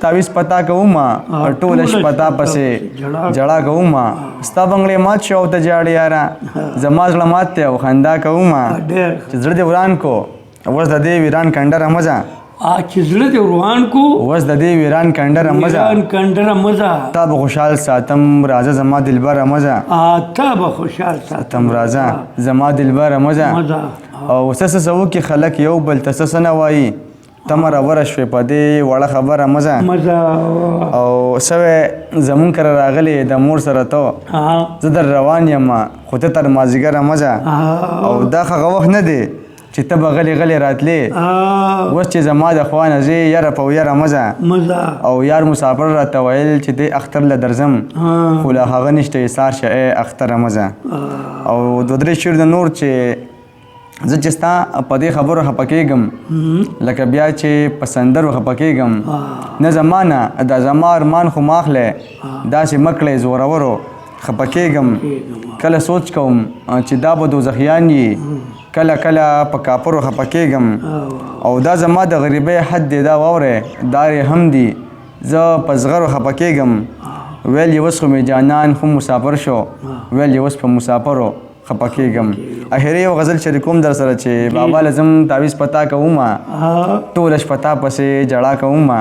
تعویز پتا کوما ټوله شپه تا پسې جړا کوما ستا بنګړې مات شو ته جاړې یاره زما زړه مات دی او خندا کوما چې زړه دې وران کو اوس د دې ویران کنډره مزه چې زړه دې وران کو اوس د دې ویران کنډره مزه تا به خوشحال ساتم راځه زما دلبره مزه تا به خوشحال ساتم راځه زما دلبره مزه او څه څه وکړي خلک یو بل ته څه نه وایي ته مرور شوې په دې وړه خبره مزه او سوی زمون کره راغلی د مور سره ته زه در روان یم خو ته تر مازدیګره مزه او دا هغه وخت نه دی چې ته به غلی غلی راتلې اوس چې زما د خوا نه ځې یاره په یاره مزه او یار مسافر راته ویل چې دی اختر له درځم خو لا هغه نشته ایثار شه اختره مزه او دوه درې شعر د نور چې زه چې ستا په دې خبرو خفه کېږم لکه بیا چې په سندرو خفه کېږم نه زمانه دا زما ارمان خو ماخلی داسې مکړی زورورو خفه کېږم کله سوچ کوم چې دا به دوزخیان یي کله کله په کاپرو خفه کېږم او دا زما د غریبۍ حد دی دا واورې دارې هم دي زه په زغرو خفه کېږم ویل یې اوس خو مې جانان خو مسافر شو ویل یې اوس په مسافرو خفه کېږم اخري یو غزل شریکوم در سره چې بابا لازم تعویز پتا کوما ټوله شپه تا پسې جړا کوما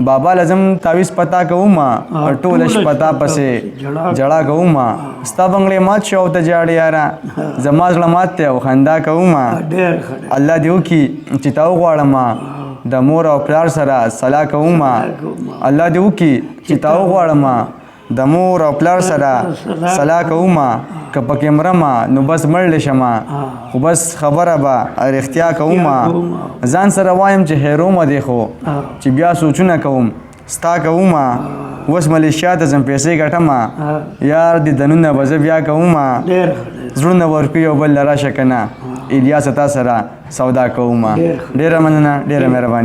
بابا لازم تعویز پتا کوما ټوله شپه تا پسې جړا کوما ستا بنګړې مات شو ته جاړې یاره زما زړه مات دی او خندا کوما الله دې وکړي چې تا وغواړم د مور او پلار سره صلاح کوما الله دې وکړي چې تا وغواړم د مور او پلار سره صلاح کوما که پکې مرمه نو بس مړلی شمه خو بس خبره به رښتیا کومه ځان سره وایم چې هیرومه دی خو چې بیا سوچونه کوم ستا کومه اوس ملیشیا ته ځم پیسې ګټمه یار دې دنونه به زه بیا کومه زړونه ورکړي یو بل له راشه که نه الیاسه تا سره سودا کومه ډېره مننه ډېره مهرباني